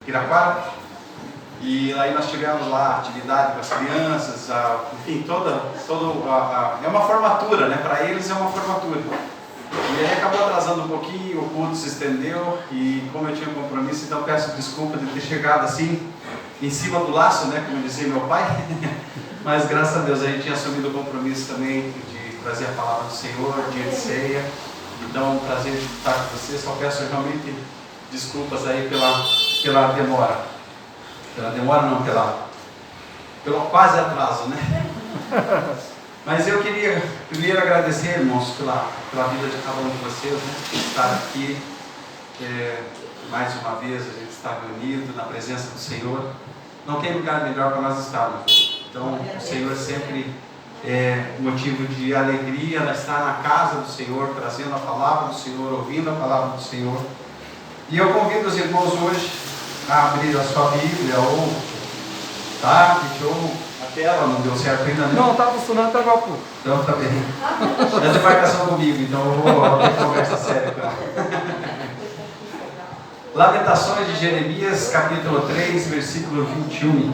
Piraquara. E aí nós tivemos lá atividade com as crianças, enfim, é uma formatura, né? Para eles é uma formatura. E aí acabou atrasando um pouquinho, o culto se estendeu e como eu tinha um compromisso, então peço desculpa de ter chegado assim, em cima do laço, né? Como dizia meu pai. Mas graças a Deus a gente tinha assumido o compromisso também de trazer a palavra do Senhor, dia de ceia. Então é um prazer estar com vocês, só peço realmente desculpas aí pela demora. Pela demora não, pelo quase atraso, né? Mas eu queria primeiro agradecer, irmãos, pela vida de cada um de vocês, né? Estar aqui mais uma vez, a gente está reunido na presença do Senhor. Não tem lugar melhor para nós estarmos. Então o Senhor sempre é motivo de alegria, estar na casa do Senhor, trazendo a palavra do Senhor, ouvindo a palavra do Senhor. E eu convido os irmãos hoje a abrir a sua Bíblia, ou a tela não deu certo ainda, né? Não, estava funcionando até agora há pouco. Então tá bem. É de marcação comigo, então eu vou ter conversa séria com ela. Lamentações de Jeremias, capítulo 3, versículo 21.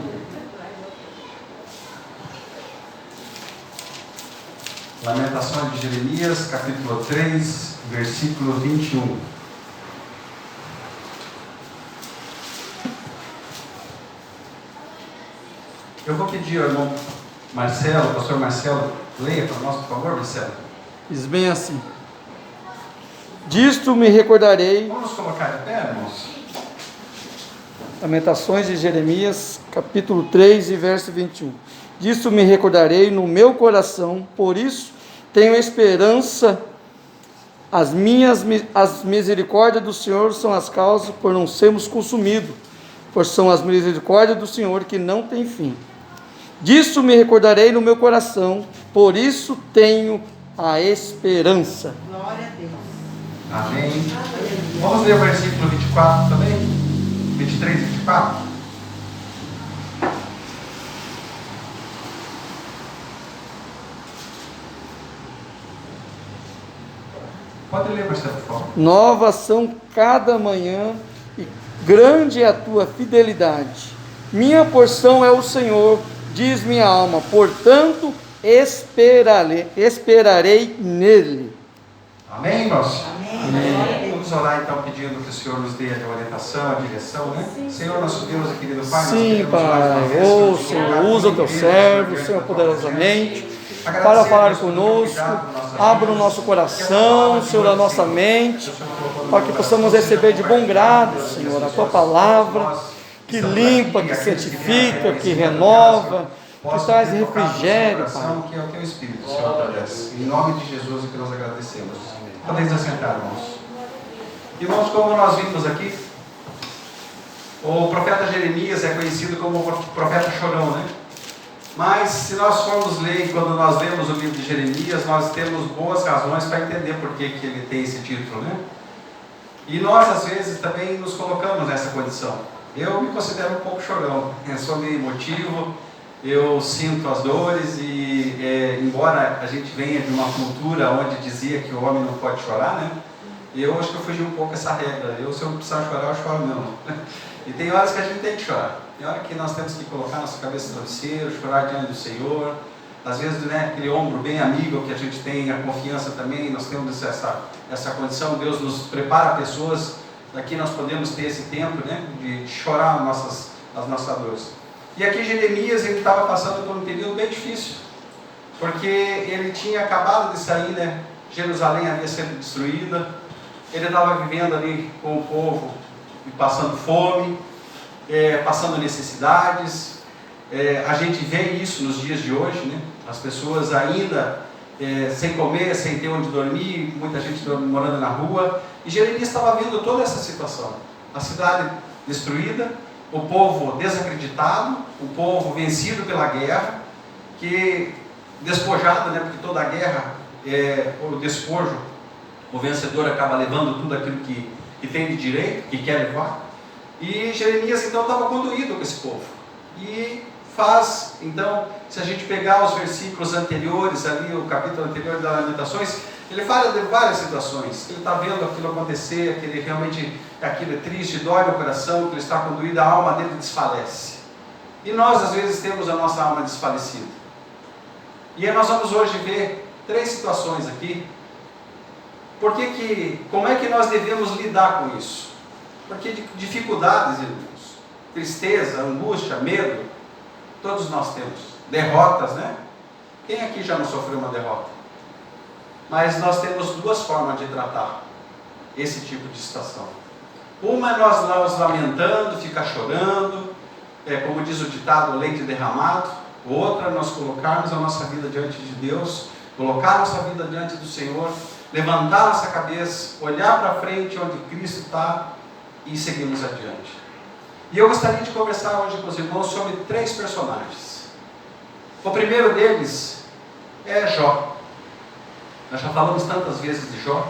Lamentações de Jeremias, capítulo 3, versículo 21. Eu vou pedir ao irmão Marcelo, pastor Marcelo, leia para nós, por favor, Marcelo. Diz bem assim: disto me recordarei. Vamos nos colocar de pé, irmãos? Lamentações de Jeremias, capítulo 3 e verso 21. Disto me recordarei no meu coração, por isso tenho esperança. As misericórdias do Senhor são as causas por não sermos consumidos, pois são as misericórdias do Senhor que não têm fim. Disso me recordarei no meu coração, por isso tenho a esperança. Glória a Deus. Amém. Vamos ler o versículo 24 também? 23 e 24. Pode ler, Marcelo, por favor. Novas são cada manhã e grande é a tua fidelidade. Minha porção é o Senhor, diz minha alma, portanto esperarei nele. Amém, irmãos? Amém. Vamos orar então pedindo que o Senhor nos dê a orientação, a direção, né? Senhor, nosso Deus e querido Pai, Sim, Pai, Senhor, usa o teu servo, Senhor, poderosamente, para falar conosco, abra o nosso coração, Senhor, a nossa mente, para que possamos receber de bom grado, Senhor, a tua palavra, que limpa, que santifica, que renova, que traz refrigério, Pai. Que é o teu Espírito, Senhor, em nome de Jesus é que nós agradecemos. Podemos assentar, irmãos. Irmãos, como nós vimos aqui, o profeta Jeremias é conhecido como o profeta chorão, né? Mas se nós formos ler, quando nós lemos o livro de Jeremias, nós temos boas razões para entender por que ele tem esse título, né? E nós, às vezes, também nos colocamos nessa condição. Eu me considero um pouco chorão, eu sou meio emotivo, eu sinto as dores e, embora a gente venha de uma cultura onde dizia que o homem não pode chorar, né? Eu acho que eu fugi um pouco essa regra. Se eu precisar chorar, eu choro mesmo. E tem horas que a gente tem que chorar. Tem hora que nós temos que colocar nossa cabeça no travesseiro, chorar diante do Senhor. Às vezes, né, aquele ombro bem amigo que a gente tem, a confiança também, nós temos essa condição. Deus nos prepara pessoas, daqui nós podemos ter esse tempo, né, de chorar as nossas dores. E aqui Jeremias, ele estava passando por um período bem difícil, porque ele tinha acabado de sair, né, Jerusalém havia sido destruída, ele estava vivendo ali com o povo, passando fome, passando necessidades. A gente vê isso nos dias de hoje, né? As pessoas ainda sem comer, sem ter onde dormir, muita gente morando na rua. E Jeremias estava vendo toda essa situação. A cidade destruída, o povo desacreditado, o povo vencido pela guerra, que despojado, né? Porque toda a guerra, o despojo, o vencedor acaba levando tudo aquilo que tem de direito, que quer levar. E Jeremias então estava conduído com esse povo. E então, se a gente pegar os versículos anteriores ali, o capítulo anterior das Lamentações, Ele fala de várias situações. Ele está vendo aquilo acontecer, que ele realmente, aquilo é triste, dói no coração, que ele está conduído, a alma dele desfalece. E nós, às vezes, temos a nossa alma desfalecida. E aí nós vamos hoje ver 3 situações aqui. Como é que nós devemos lidar com isso? Porque dificuldades, irmãos, tristeza, angústia, medo, todos nós temos. Derrotas, né? Quem aqui já não sofreu uma derrota? Mas nós temos 2 formas de tratar esse tipo de situação. Uma é nós nos lamentando, ficar chorando, como diz o ditado, leite derramado. Outra é nós colocarmos a nossa vida diante de Deus, colocar a nossa vida diante do Senhor, levantar a nossa cabeça, olhar para frente onde Cristo está e seguirmos adiante. E eu gostaria de conversar hoje com os irmãos sobre 3 personagens. O primeiro deles é Jó. Nós já falamos tantas vezes de Jó,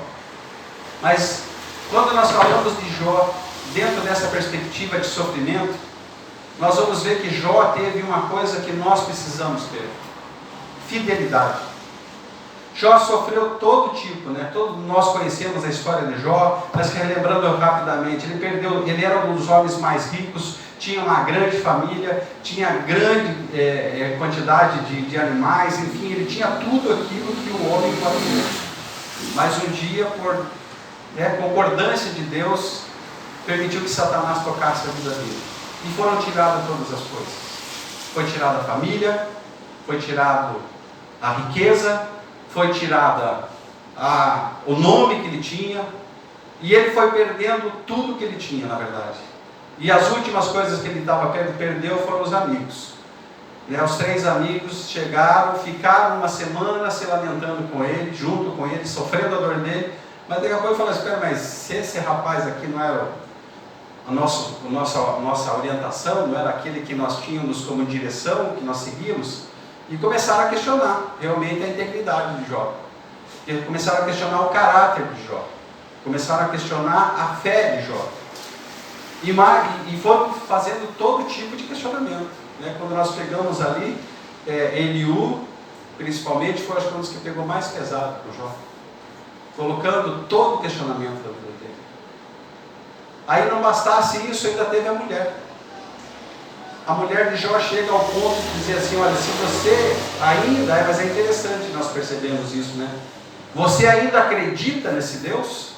mas quando nós falamos de Jó dentro dessa perspectiva de sofrimento, nós vamos ver que Jó teve uma coisa que nós precisamos ter: fidelidade. Jó sofreu todo tipo, né? Todos nós conhecemos a história de Jó, mas relembrando rapidamente, ele era um dos homens mais ricos, tinha uma grande família, tinha grande quantidade de animais, enfim, ele tinha tudo aquilo que o homem pode ter. Mas um dia, por concordância de Deus, permitiu que Satanás tocasse a vida dele. E foram tiradas todas as coisas. Foi tirada a família, foi tirado a riqueza, foi tirada o nome que ele tinha, e ele foi perdendo tudo que ele tinha, na verdade. E as últimas coisas que ele perdeu foram os amigos. Os 3 amigos chegaram, ficaram uma semana se lamentando com ele, junto com ele, sofrendo a dor dele, mas daqui a pouco falaram: espera, mas se esse rapaz aqui não era a nossa orientação, não era aquele que nós tínhamos como direção, que nós seguimos, e começaram a questionar realmente a integridade de Jó. E começaram a questionar o caráter de Jó. Começaram a questionar a fé de Jó. E foram fazendo todo tipo de questionamento. Quando nós pegamos ali, Eliú, principalmente, foi um dos que pegou mais pesado para o Jó, colocando todo o questionamento da vida dele. Aí não bastasse isso, ainda teve a mulher. A mulher de Jó chega ao ponto de dizer assim: olha, se você ainda, mas é interessante nós percebemos isso, né? Você ainda acredita nesse Deus?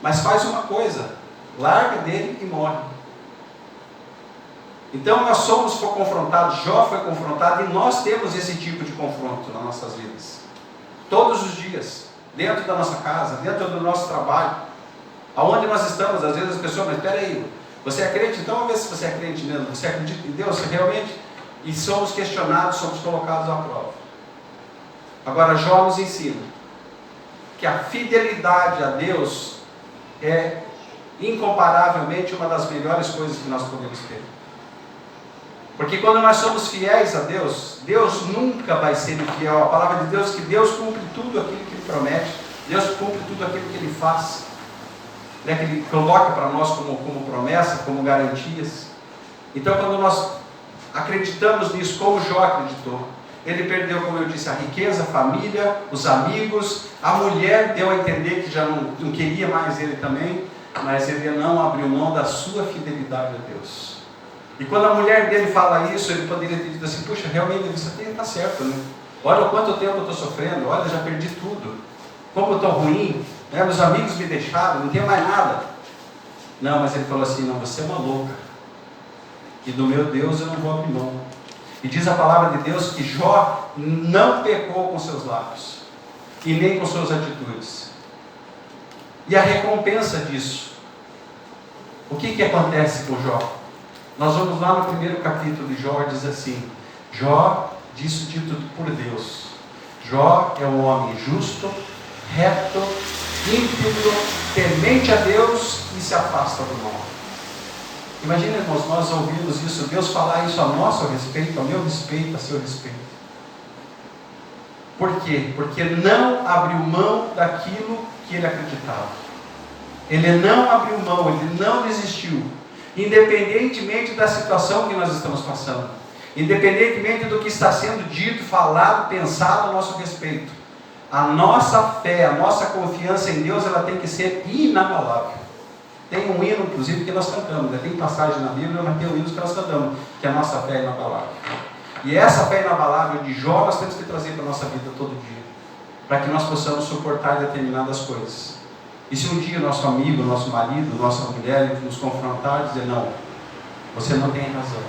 Mas faz uma coisa: larga dele e morre. Então nós foi confrontados, Jó foi confrontado, e nós temos esse tipo de confronto nas nossas vidas. Todos os dias, dentro da nossa casa, dentro do nosso trabalho, aonde nós estamos. Às vezes as pessoas: mas espera aí, você é crente? Então vamos ver se você é crente mesmo. Você acredita em Deus? Você realmente? E somos questionados, somos colocados à prova. Agora Jó nos ensina que a fidelidade a Deus é incomparavelmente uma das melhores coisas que nós podemos ter. Porque quando nós somos fiéis a Deus, Deus nunca vai ser infiel. A palavra de Deus é que Deus cumpre tudo aquilo que Ele promete, Deus cumpre tudo aquilo que Ele faz, que Ele coloca para nós como promessa, como garantias. Então quando nós acreditamos nisso, como Jó acreditou, ele perdeu, como eu disse, a riqueza, a família, os amigos, a mulher deu a entender que já não queria mais ele também, mas ele não abriu mão da sua fidelidade a Deus. E quando a mulher dele fala isso, ele poderia ter dito assim: puxa, realmente você está certo, né? Olha o quanto tempo eu estou sofrendo, olha, já perdi tudo, como eu estou ruim, né? Meus amigos me deixaram, não tenho mais nada. Não, mas ele falou assim: não, você é uma louca, e do meu Deus eu não vou abrir mão. E diz a palavra de Deus que Jó não pecou com seus lábios, e nem com suas atitudes. E a recompensa disso, o que acontece com Jó? Nós vamos lá no primeiro capítulo de Jó, diz assim: Jó, disso dito por Deus, Jó é um homem justo, reto, íntegro, temente a Deus e se afasta do mal. Imagina, irmãos, nós ouvimos isso, Deus falar isso a nosso respeito, a meu respeito, a seu respeito. Por quê? Porque não abriu mão daquilo que ele acreditava. Ele não abriu mão, ele não desistiu. Independentemente da situação que nós estamos passando, independentemente do que está sendo dito, falado, pensado a nosso respeito, A nossa fé, a nossa confiança em Deus, ela tem que ser inabalável. Tem um hino, inclusive, que nós cantamos, né? Tem passagem na Bíblia, mas tem um hino que nós cantamos, que a nossa fé é inabalável. E essa fé inabalável de Jó, nós temos que trazer para a nossa vida todo dia, para que nós possamos suportar determinadas coisas. E se um dia o nosso amigo, nosso marido, nossa mulher nos confrontar e dizer, não, você não tem razão,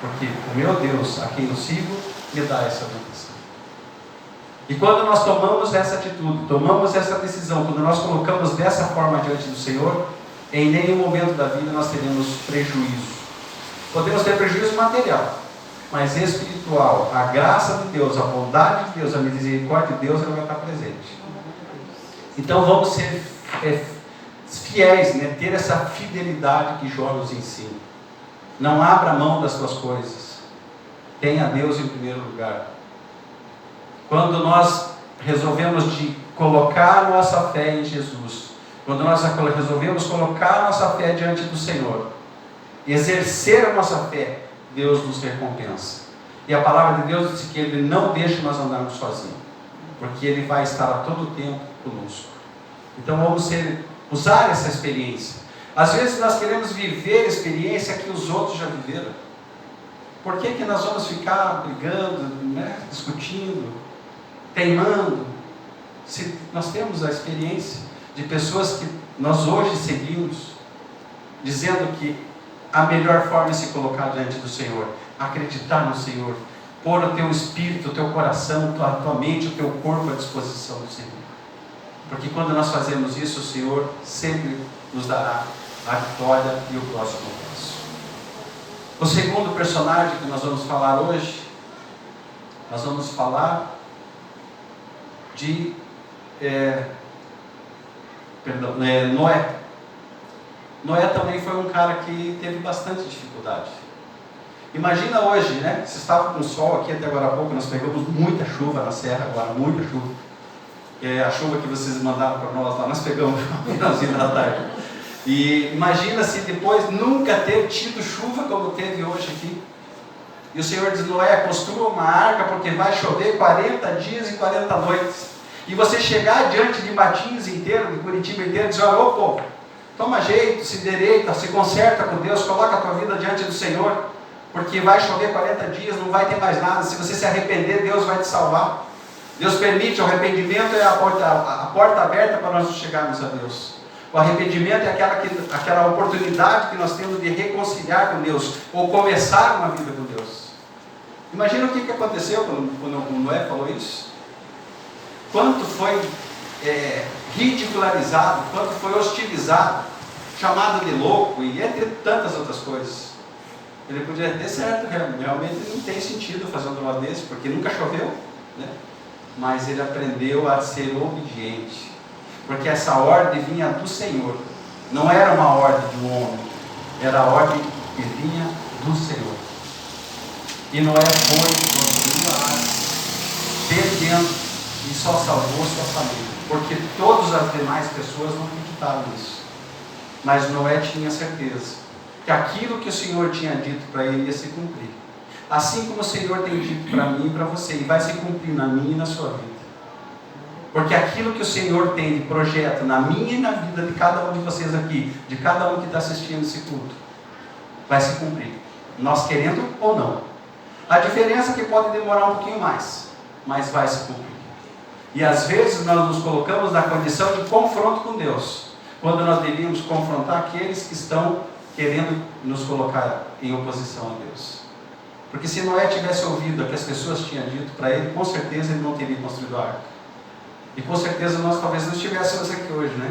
porque o meu Deus, a quem eu sigo, me dá essa bênção. E quando nós tomamos essa atitude, tomamos essa decisão, quando nós colocamos dessa forma diante do Senhor, em nenhum momento da vida nós teremos prejuízo. Podemos ter prejuízo material, mas espiritual, a graça de Deus, a bondade de Deus, a misericórdia de Deus, ela vai estar presente. Então vamos ser fiéis, né? Ter essa fidelidade que Jó nos ensina. Não abra mão das tuas coisas. Tenha Deus em primeiro lugar. Quando nós resolvemos de colocar nossa fé em Jesus, quando nós resolvemos colocar nossa fé diante do Senhor, exercer a nossa fé, Deus nos recompensa. E a palavra de Deus diz que Ele não deixa nós andarmos sozinhos, porque Ele vai estar a todo tempo conosco. Então vamos usar essa experiência. Às vezes nós queremos viver a experiência que os outros já viveram. Por que nós vamos ficar brigando, né, discutindo, teimando, se nós temos a experiência de pessoas que nós hoje seguimos, dizendo que a melhor forma é se colocar diante do Senhor, acreditar no Senhor, pôr o teu espírito, o teu coração, a tua mente, o teu corpo à disposição do Senhor. Porque quando nós fazemos isso, o Senhor sempre nos dará a vitória e o próximo passo. O segundo personagem que nós vamos falar hoje, nós vamos falar de Noé. Noé também foi um cara que teve bastante dificuldade. Imagina hoje, né? Você estava com sol aqui até agora há pouco, nós pegamos muita chuva na serra agora, muita chuva. A chuva que vocês mandaram para nós lá, nós pegamos no finalzinho da tarde. E imagina se depois nunca ter tido chuva como teve hoje aqui. E o Senhor diz, Noé, construa uma arca porque vai chover 40 dias e 40 noites. E você chegar diante de Matinhos inteiro, de Curitiba inteiro, e dizer, olha, ô povo, toma jeito, se endireita, se conserta com Deus, coloca a tua vida diante do Senhor, porque vai chover 40 dias, não vai ter mais nada. Se você se arrepender, Deus vai te salvar. Deus permite, o arrependimento é a porta aberta para nós chegarmos a Deus. O arrependimento é aquela oportunidade que nós temos de reconciliar com Deus, ou começar uma vida com Deus. Imagina o que aconteceu quando Noé falou isso. Quanto foi ridicularizado, quanto foi hostilizado, chamado de louco, e entre tantas outras coisas. Ele podia ter certo, realmente não tem sentido fazer um troço desse, porque nunca choveu, né? Mas ele aprendeu a ser obediente, porque essa ordem vinha do Senhor, não era uma ordem de um homem, era a ordem que vinha do Senhor. E Noé foi, construiu a arca, teve dentro e só salvou sua família, porque todas as demais pessoas não acreditaram nisso. Mas Noé tinha certeza que aquilo que o Senhor tinha dito para ele ia se cumprir. Assim como o Senhor tem dito para mim e para você, e vai se cumprir na minha e na sua vida. Porque aquilo que o Senhor tem de projeto na minha e na vida de cada um de vocês aqui, de cada um que está assistindo esse culto, vai se cumprir, nós querendo ou não. A diferença é que pode demorar um pouquinho mais, mas vai se cumprir. E às vezes nós nos colocamos na condição de confronto com Deus, quando nós devíamos confrontar aqueles que estão querendo nos colocar em oposição a Deus. Porque se Noé tivesse ouvido o que as pessoas tinham dito para ele, com certeza ele não teria construído a arca. E com certeza nós talvez não estivéssemos aqui hoje, né?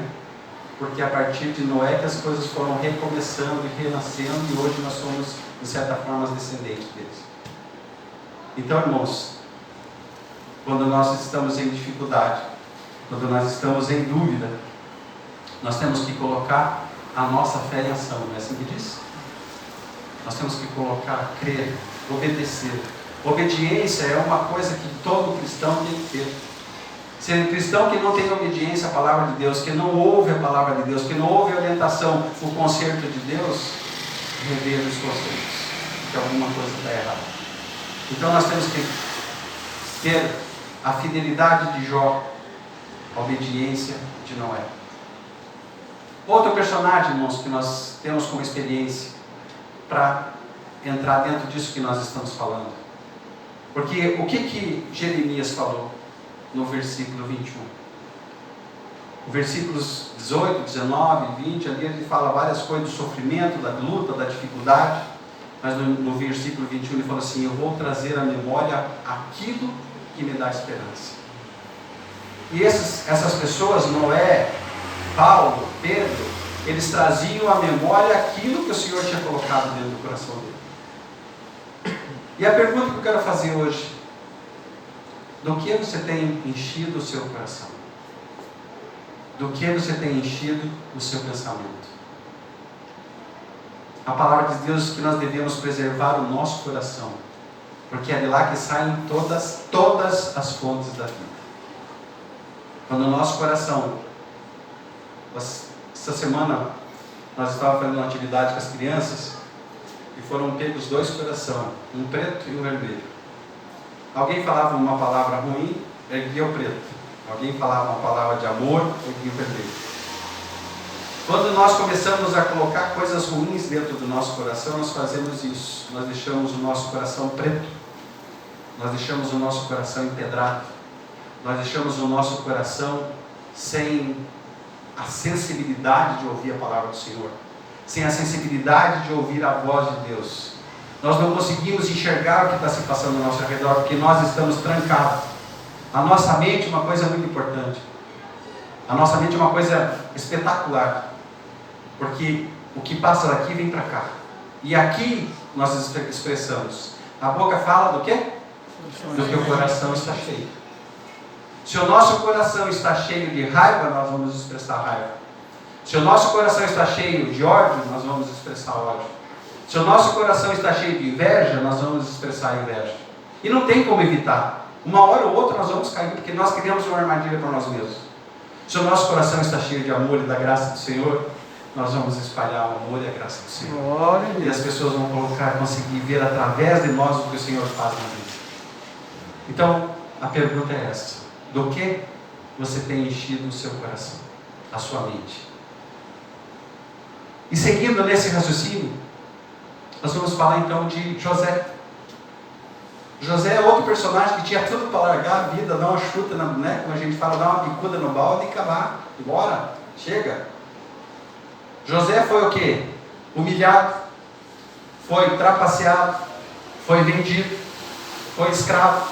Porque a partir de Noé que as coisas foram recomeçando e renascendo, e hoje nós somos, de certa forma, os descendentes deles. Então, irmãos, quando nós estamos em dificuldade, quando nós estamos em dúvida, nós temos que colocar a nossa fé em ação, não é assim que diz? Nós temos que colocar, crer, obedecer. Obediência é uma coisa que todo cristão tem que ter. Se é um cristão que não tem obediência à palavra de Deus, que não ouve a palavra de Deus, que não ouve a orientação, o conserto de Deus, reveja os conselhos, que alguma coisa está errada. Então nós temos que ter a fidelidade de Jó, a obediência de Noé. Outro personagem, irmãos, que nós temos como experiência para entrar dentro disso que nós estamos falando. Porque o que Jeremias falou no versículo 21? Versículos 18, 19, 20, ali ele fala várias coisas do sofrimento, da luta, da dificuldade. Mas no versículo 21 ele fala assim: eu vou trazer à memória aquilo que me dá esperança. E essas pessoas, Noé, Paulo, Pedro, eles traziam à memória aquilo que o Senhor tinha colocado dentro do coração dele. E a pergunta que eu quero fazer hoje: do que você tem enchido o seu coração? Do que você tem enchido o seu pensamento? A palavra de Deus diz que nós devemos preservar o nosso coração, porque é de lá que saem todas as fontes da vida. Quando o nosso coração... Essa semana nós estávamos fazendo uma atividade com as crianças e foram pegos 2 corações, um preto e um vermelho. Alguém falava uma palavra ruim, erguia o preto. Alguém falava uma palavra de amor, erguia o vermelho. Quando nós começamos a colocar coisas ruins dentro do nosso coração, nós fazemos isso. Nós deixamos o nosso coração preto. Nós deixamos o nosso coração empedrado. Nós deixamos o nosso coração sem a sensibilidade de ouvir a palavra do Senhor, sem a sensibilidade de ouvir a voz de Deus. Nós não conseguimos enxergar o que está se passando ao nosso redor, porque nós estamos trancados. A nossa mente é uma coisa muito importante. A nossa mente é uma coisa espetacular, porque o que passa daqui vem para cá. E aqui nós expressamos. A boca fala do quê? Do que o coração está cheio. Se o nosso coração está cheio de raiva, nós vamos expressar raiva. Se o nosso coração está cheio de ódio, nós vamos expressar ódio. Se o nosso coração está cheio de inveja, nós vamos expressar inveja. E não tem como evitar. Uma hora ou outra nós vamos cair, porque nós criamos uma armadilha para nós mesmos. Se o nosso coração está cheio de amor e da graça do Senhor, nós vamos espalhar o amor e a graça do Senhor. E as pessoas vão conseguir ver através de nós o que o Senhor faz na vida. Então, a pergunta é esta: do que você tem enchido o seu coração, a sua mente? E seguindo nesse raciocínio, nós vamos falar então de José. José é outro personagem que tinha tudo para largar a vida, dar uma chuta, né? Como a gente fala, dar uma bicuda no balde e acabar. Embora, chega. José foi o quê? Humilhado, foi trapaceado, foi vendido, foi escravo.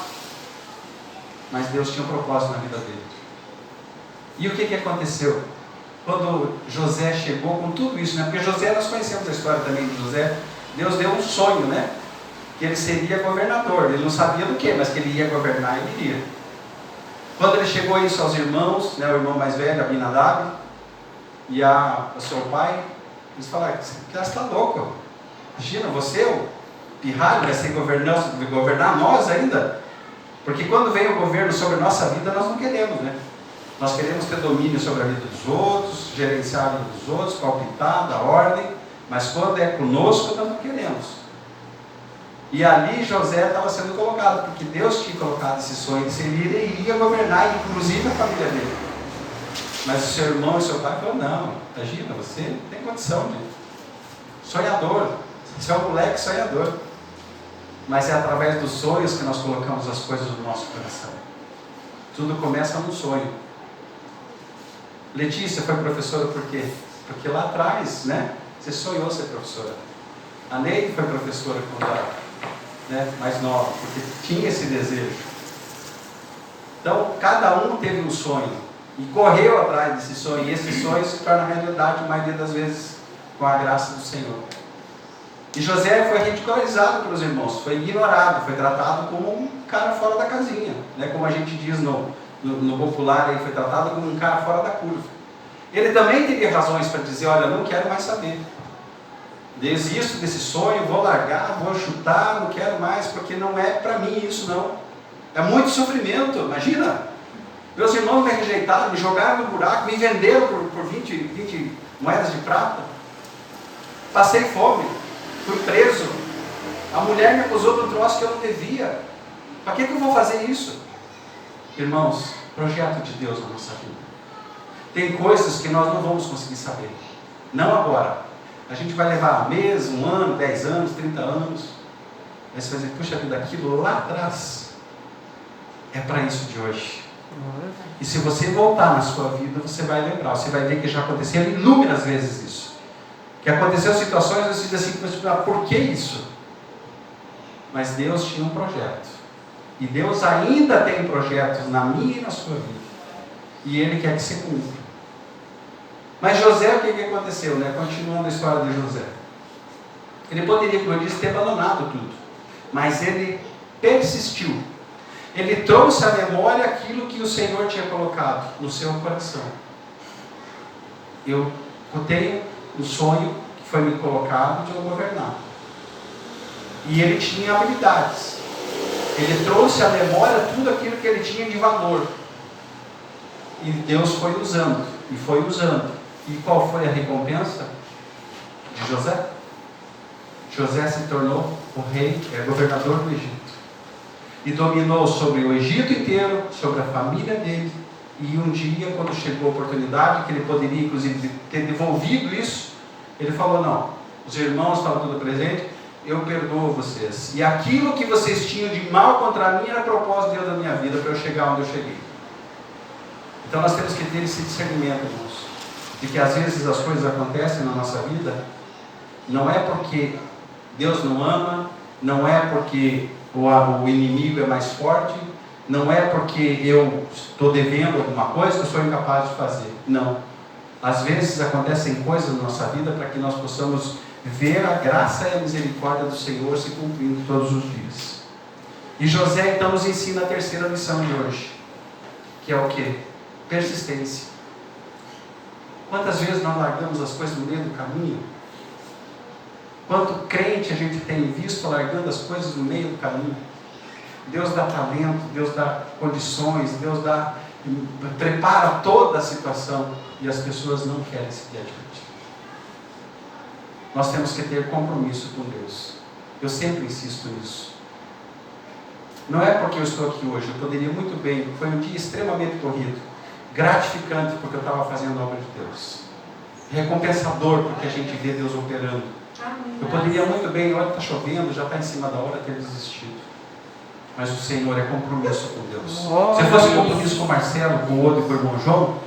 Mas Deus tinha um propósito na vida dele. E o que aconteceu? Quando José chegou com tudo isso, né? Porque José, nós conhecemos a história também de José. Deus deu um sonho, né? Que ele seria governador. Ele não sabia do que, mas que ele ia governar, ele iria. Quando ele chegou isso aos irmãos, né? O irmão mais velho, Abinadab, e o seu pai, eles falaram: você está louco? Imagina, você, o pirralho, vai ser governar nós ainda? Porque quando vem o governo sobre a nossa vida, nós não queremos, né? Nós queremos ter domínio sobre a vida dos outros, gerenciar a vida dos outros, palpitar, dar ordem, mas quando é conosco, nós não queremos. E ali José estava sendo colocado, porque Deus tinha colocado esse sonho de ser líder e iria governar, inclusive a família dele. Mas o seu irmão e seu pai falaram: não, imagina, você não tem condição de... Sonhador, você é um moleque sonhador. Mas é através dos sonhos que nós colocamos as coisas no nosso coração. Tudo começa num sonho. Letícia foi professora por quê? Porque lá atrás, né, você sonhou ser professora. A Neide foi professora quando era, né, mais nova, porque tinha esse desejo. Então, cada um teve um sonho e correu atrás desse sonho. E esse sonho se torna realidade, a maioria das vezes, com a graça do Senhor. E José foi ridicularizado pelos irmãos, foi ignorado, foi tratado como um cara fora da casinha, né? Como a gente diz no popular, ele foi tratado como um cara fora da curva. Ele também teria razões para dizer: olha, eu não quero mais saber, desisto desse sonho, vou largar, vou chutar, não quero mais, porque não é para mim isso não. É muito sofrimento, imagina, meus irmãos me rejeitaram, me jogaram no buraco, me venderam por 20 moedas de prata, passei fome, fui preso, a mulher me acusou de um troço que eu não devia. Para que eu vou fazer isso? Irmãos, projeto de Deus na nossa vida. Tem coisas que nós não vamos conseguir saber. Não agora. A gente vai levar mês, 1 ano, 10 anos, 30 anos. Mas você vai dizer, puxa vida, aquilo lá atrás é para isso de hoje. E se você voltar na sua vida, você vai lembrar. Você vai ver que já aconteceu inúmeras vezes isso. Que aconteceu situações, você diz assim, por que isso? Mas Deus tinha um projeto. E Deus ainda tem projetos na minha e na sua vida. E Ele quer que se cumpra. Mas José, o que aconteceu, né? Continuando a história de José. Ele poderia, como eu disse, ter abandonado tudo. Mas ele persistiu. Ele trouxe à memória aquilo que o Senhor tinha colocado no seu coração. Eu tenho um sonho que foi me colocado de eu governar. E ele tinha habilidades. Ele trouxe à memória tudo aquilo que ele tinha de valor. E Deus foi usando. E foi usando. E qual foi a recompensa de José? José se tornou o rei, governador do Egito. E dominou sobre o Egito inteiro, sobre a família dele. E um dia, quando chegou a oportunidade, que ele poderia, inclusive, ter devolvido isso, ele falou, não, os irmãos estavam tudo presentes, eu perdoo vocês. E aquilo que vocês tinham de mal contra mim era propósito de Deus da minha vida, para eu chegar onde eu cheguei. Então nós temos que ter esse discernimento, irmãos, de que às vezes as coisas acontecem na nossa vida, não é porque Deus não ama, não é porque o inimigo é mais forte, não é porque eu estou devendo alguma coisa que eu sou incapaz de fazer. Não. Às vezes acontecem coisas na nossa vida para que nós possamos ver a graça e a misericórdia do Senhor se cumprindo todos os dias. E José então nos ensina a terceira lição de hoje, que é o quê? Persistência. Quantas vezes nós largamos as coisas no meio do caminho? Quanto crente a gente tem visto largando as coisas no meio do caminho? Deus dá talento, Deus dá condições, Deus prepara toda a situação e as pessoas não querem seguir adiante. Nós temos que ter compromisso com Deus. Eu sempre insisto nisso. Não é porque eu estou aqui hoje, eu poderia muito bem, foi um dia extremamente corrido, gratificante porque eu estava fazendo a obra de Deus, recompensador porque a gente vê Deus operando. Eu poderia muito bem, olha, está chovendo, já está em cima da hora, ter desistido. Mas o Senhor é compromisso com Deus. Se fosse compromisso com o Marcelo, com o outro e com o irmão João,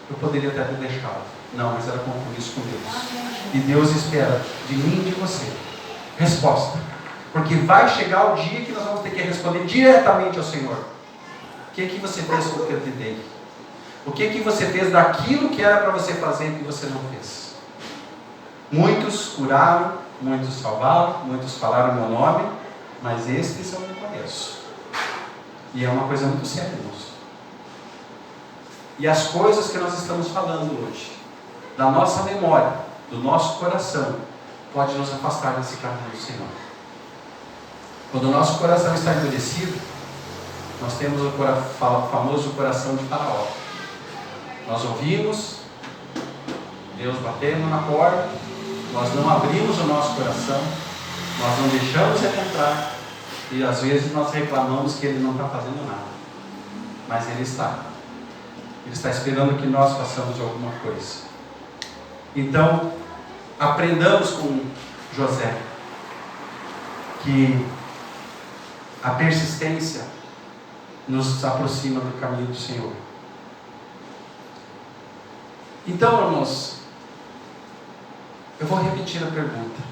eu poderia até ter deixado. Não, mas era compromisso com Deus. E Deus espera de mim e de você resposta. Porque vai chegar o dia que nós vamos ter que responder diretamente ao Senhor. O que você fez com o que eu te dei? O que você fez daquilo que era para você fazer e que você não fez? Muitos curaram, muitos salvaram, muitos falaram meu nome, mas estes eu não conheço. E é uma coisa muito séria, irmãos. E as coisas que nós estamos falando hoje, da nossa memória, do nosso coração, pode nos afastar desse caminho do Senhor. Quando o nosso coração está endurecido, nós temos o famoso coração de Faraó. Nós ouvimos Deus batendo na porta, nós não abrimos o nosso coração, nós não deixamos Ele entrar, e às vezes nós reclamamos que Ele não está fazendo nada. Mas Ele está. Ele está esperando que nós façamos alguma coisa. Então, aprendamos com José que a persistência nos aproxima do caminho do Senhor. Então, irmãos, eu vou repetir a pergunta.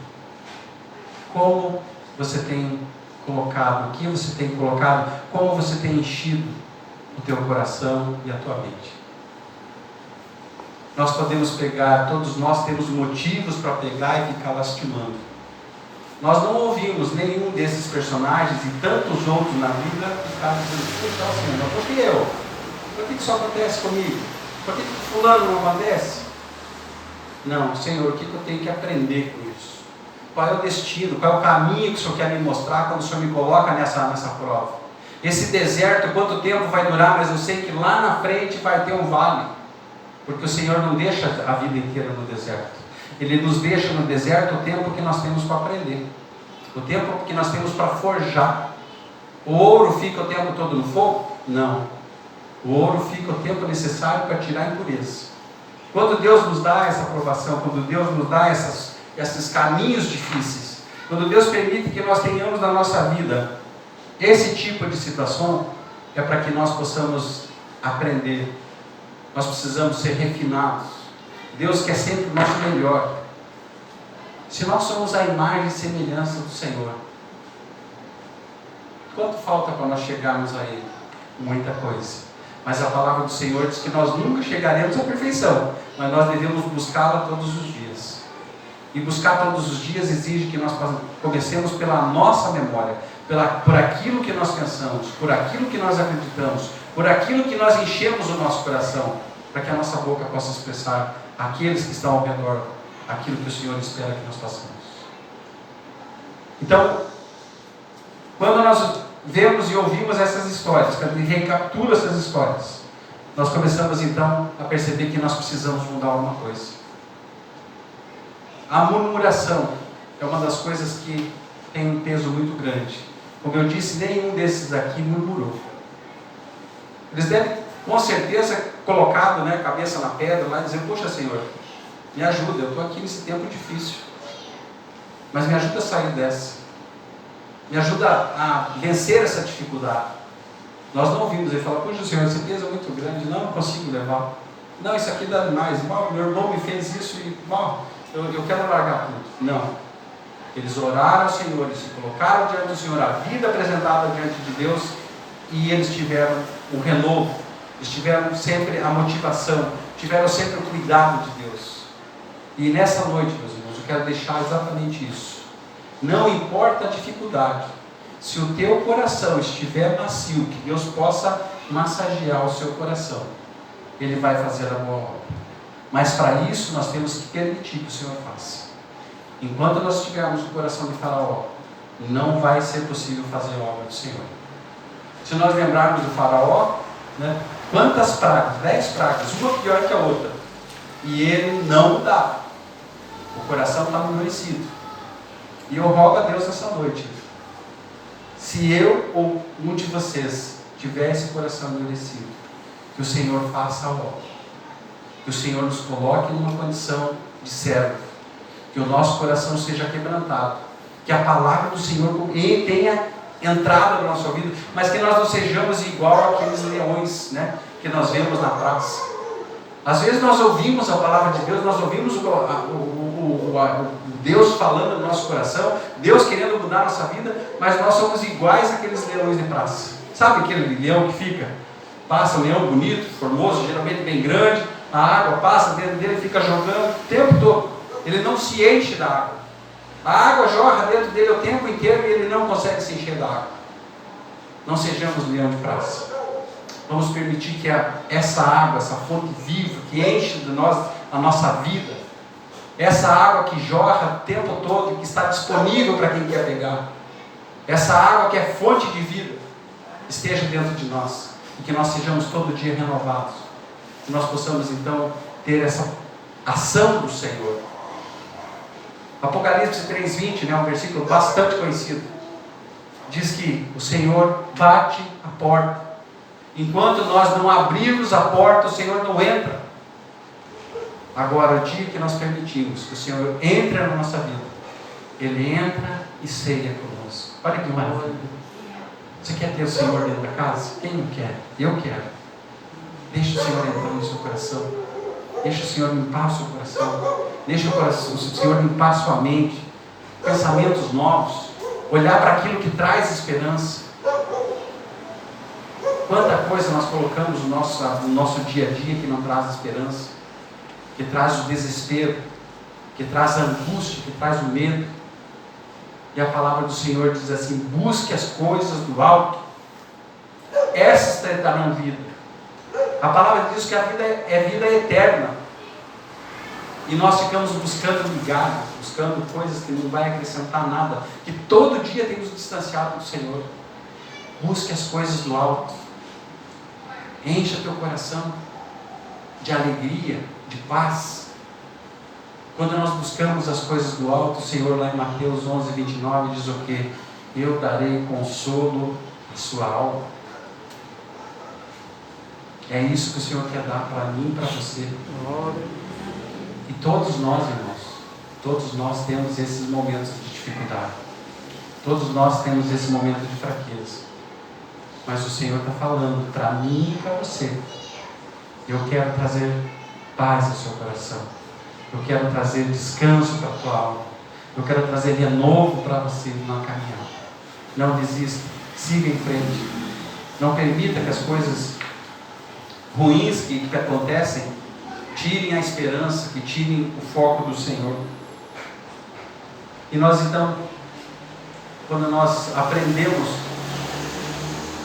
Como você tem colocado, o que você tem colocado, como você tem enchido o teu coração e a tua mente? Nós podemos pegar, todos nós temos motivos para pegar e ficar lastimando. Nós não ouvimos nenhum desses personagens e tantos outros na vida ficar dizendo, Senhor, por que eu? Por que isso acontece comigo? Por que fulano não acontece? Não, Senhor, o que eu tenho que aprender com isso? Qual é o destino? Qual é o caminho que o Senhor quer me mostrar quando o Senhor me coloca nessa prova? Esse deserto, quanto tempo vai durar? Mas eu sei que lá na frente vai ter um vale. Porque o Senhor não deixa a vida inteira no deserto. Ele nos deixa no deserto o tempo que nós temos para aprender. O tempo que nós temos para forjar. O ouro fica o tempo todo no fogo? Não. O ouro fica o tempo necessário para tirar a impureza. Quando Deus nos dá essa aprovação, quando Deus nos dá esses caminhos difíceis, quando Deus permite que nós tenhamos na nossa vida esse tipo de situação, é para que nós possamos aprender. Nós precisamos ser refinados. Deus quer sempre o nosso melhor. Se nós somos a imagem e semelhança do Senhor, quanto falta para nós chegarmos a Ele? Muita coisa. Mas a palavra do Senhor diz que nós nunca chegaremos à perfeição, mas nós devemos buscá-la todos os dias. E buscar todos os dias exige que nós comecemos pela nossa memória, por aquilo que nós pensamos, por aquilo que nós acreditamos, por aquilo que nós enchemos o nosso coração, para que a nossa boca possa expressar àqueles que estão ao redor aquilo que o Senhor espera que nós façamos. Então, quando nós vemos e ouvimos essas histórias, quando recaptura essas histórias, nós começamos então a perceber que nós precisamos mudar alguma coisa. A murmuração é uma das coisas que tem um peso muito grande. Como eu disse, nenhum desses aqui murmurou. Eles devem, com certeza, colocado, a cabeça na pedra lá e dizer: poxa, Senhor, me ajuda, eu estou aqui nesse tempo difícil, mas me ajuda a sair dessa. Me ajuda a vencer essa dificuldade. Nós não ouvimos ele falar: puxa, Senhor, esse peso é muito grande, não consigo levar. Não, isso aqui dá demais. Meu irmão me fez isso e eu quero largar tudo. Não. Eles oraram ao Senhor, eles se colocaram diante do Senhor, a vida apresentada diante de Deus, e eles tiveram o renovo, eles tiveram sempre a motivação, tiveram sempre o cuidado de Deus. E nessa noite, meus irmãos, eu quero deixar exatamente isso. Não importa a dificuldade, se o teu coração estiver macio, que Deus possa massagear o seu coração, Ele vai fazer a boa obra. Mas para isso nós temos que permitir que o Senhor faça. Enquanto nós estivermos no coração de Faraó, não vai ser possível fazer a obra do Senhor. Se nós lembrarmos do Faraó, quantas pragas? 10 pragas, uma pior que a outra, e ele não mudava. O coração estava endurecido. E eu rogo a Deus essa noite, se eu ou um de vocês tiver esse coração endurecido, que o Senhor faça a obra, que o Senhor nos coloque numa condição de servo, que o nosso coração seja quebrantado, que a palavra do Senhor tenha entrado na nossa vida, mas que nós não sejamos igual àqueles leões, que nós vemos na praça. Às vezes nós ouvimos a palavra de Deus, nós ouvimos Deus falando no nosso coração, Deus querendo mudar a nossa vida, mas nós somos iguais àqueles leões de praça. Sabe aquele leão que passa um leão bonito, formoso, geralmente bem grande, a água passa dentro dele, fica jogando o tempo todo, ele não se enche da água, a água jorra dentro dele o tempo inteiro e ele não consegue se encher da água. Não sejamos leão de praça. Vamos permitir que essa água, essa fonte viva, que enche de nós a nossa vida, essa água que jorra o tempo todo, que está disponível para quem quer pegar, essa água que é fonte de vida, esteja dentro de nós, e que nós sejamos todo dia renovados, que nós possamos então ter essa ação do Senhor. Apocalipse 3:20, um versículo bastante conhecido, diz que o Senhor bate a porta. Enquanto nós não abrirmos a porta, o Senhor não entra. Agora, o dia que nós permitimos que o Senhor entre na nossa vida, Ele entra e ceia conosco. Olha que maravilha. Você quer ter o Senhor dentro da casa? Quem não quer? Eu quero. Deixa o Senhor entrar no seu coração. Deixa o Senhor limpar o seu coração. Deixa o Senhor limpar a sua mente. Pensamentos novos. Olhar para aquilo que traz esperança. Quanta coisa nós colocamos no nosso dia a dia que não traz esperança, que traz o desespero, que traz a angústia, que traz o medo. E a palavra do Senhor diz assim: busque as coisas do alto, essas te darão vida. A palavra diz que a vida é vida eterna, e nós ficamos buscando migalhas, buscando coisas que não vai acrescentar nada, que todo dia tem nos distanciado do Senhor. Busque as coisas do alto. Encha teu coração de alegria, de paz. Quando nós buscamos as coisas do alto, o Senhor lá em Mateus 11:29 diz o quê? Eu darei consolo à sua alma. É isso que o Senhor quer dar para mim e para você. Glória. E todos nós, irmãos, todos nós temos esses momentos de dificuldade. Todos nós temos esse momento de fraqueza. Mas o Senhor está falando para mim e para você. Eu quero trazer paz ao seu coração. Eu quero trazer descanso para a tua alma. Eu quero trazer renovo para você na caminhada. Não desista. Siga em frente. Não permita que as coisas ruins que acontecem tirem a esperança, que tirem o foco do Senhor. E nós então, quando nós aprendemos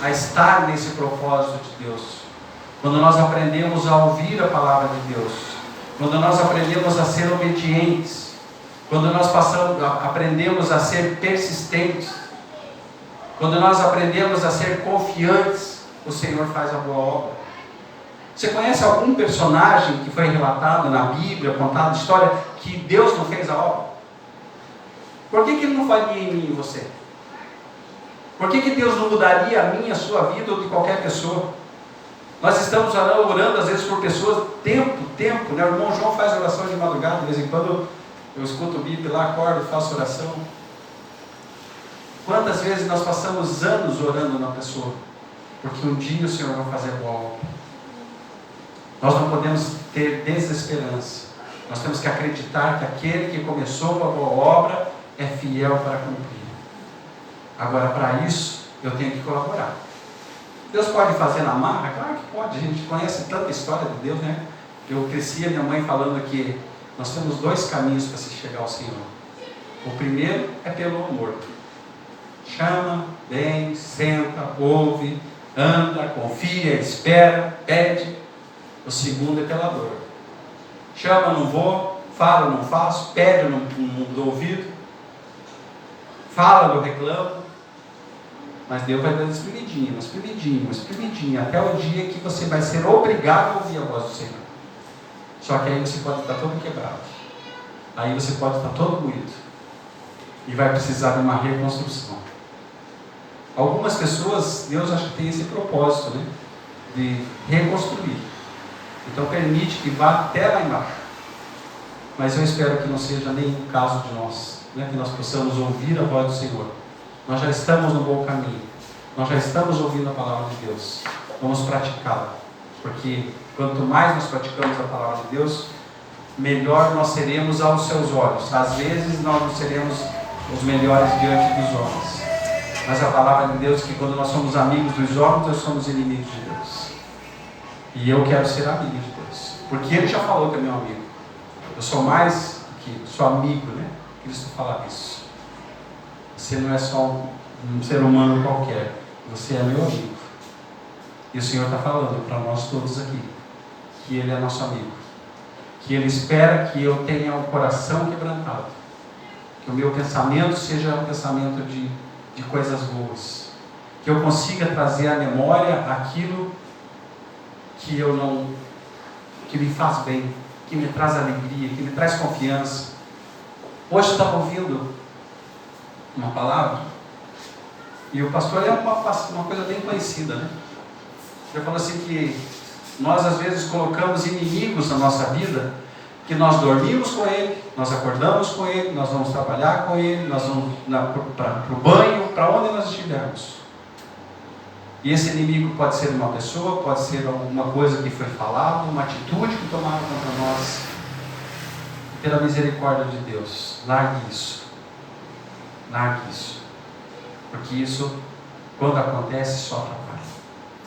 a estar nesse propósito de Deus, quando nós aprendemos a ouvir a palavra de Deus, quando nós aprendemos a ser obedientes, quando nós aprendemos a ser persistentes, quando nós aprendemos a ser confiantes, o Senhor faz a boa obra. Você conhece algum personagem que foi relatado na Bíblia, contado história, que Deus não fez a obra? Por que Ele não faria em mim e em você? Por que Deus não mudaria a minha, a sua vida ou de qualquer pessoa? Nós estamos orando às vezes por pessoas, tempo, né? O irmão João faz oração de madrugada, de vez em quando eu escuto o bip lá, acordo, faço oração. Quantas vezes nós passamos anos orando na pessoa? Porque um dia o Senhor vai fazer a boa obra. Nós não podemos ter desesperança. Nós temos que acreditar que aquele que começou a boa obra é fiel para cumprir. Agora, para isso, eu tenho que colaborar. Deus pode fazer na marra? Claro que pode. A gente conhece tanta história de Deus, né? Eu cresci a minha mãe falando que nós temos dois caminhos para se chegar ao Senhor. O primeiro é pelo amor. Chama, vem, senta, ouve, anda, confia, espera, pede. O segundo é pela dor. Chama, não vou. Fala, não faço. Pede, não dou ouvido. Fala, não reclamo. Mas Deus vai dando espremidinho, até o dia que você vai ser obrigado a ouvir a voz do Senhor. Só que aí você pode estar todo quebrado. Aí você pode estar todo moído. E vai precisar de uma reconstrução. Algumas pessoas, Deus acho que tem esse propósito, né? De reconstruir. Então permite que vá até lá embaixo. Mas eu espero que não seja nem o caso de nós, né? Que nós possamos ouvir a voz do Senhor. Nós já estamos no bom caminho. Nós já estamos ouvindo a palavra de Deus. Vamos praticá-la. Porque quanto mais nós praticamos a palavra de Deus, melhor nós seremos aos seus olhos. Às vezes nós não seremos os melhores diante dos homens. Mas a palavra de Deus é que quando nós somos amigos dos homens, nós somos inimigos de Deus. E eu quero ser amigo de Deus. Porque Ele já falou que é meu amigo. Eu sou mais do que sou amigo, né? Cristo fala isso. Você não é só um ser humano qualquer. Você é meu amigo. E o Senhor está falando para nós todos aqui que Ele é nosso amigo. Que Ele espera que eu tenha um coração quebrantado. Que o meu pensamento seja um pensamento de coisas boas. Que eu consiga trazer à memória aquilo que que me faz bem, que me traz alegria, que me traz confiança. Hoje eu estava ouvindo uma palavra, e o pastor é uma coisa bem conhecida, né? Ele falou assim que nós às vezes colocamos inimigos na nossa vida, que nós dormimos com ele, nós acordamos com ele, nós vamos trabalhar com ele, nós vamos para o banho, para onde nós estivermos. E esse inimigo pode ser uma pessoa, pode ser alguma coisa que foi falada, uma atitude que tomaram contra nós. Pela misericórdia de Deus, largue isso. Largue isso. Porque isso, quando acontece, só atrapalha.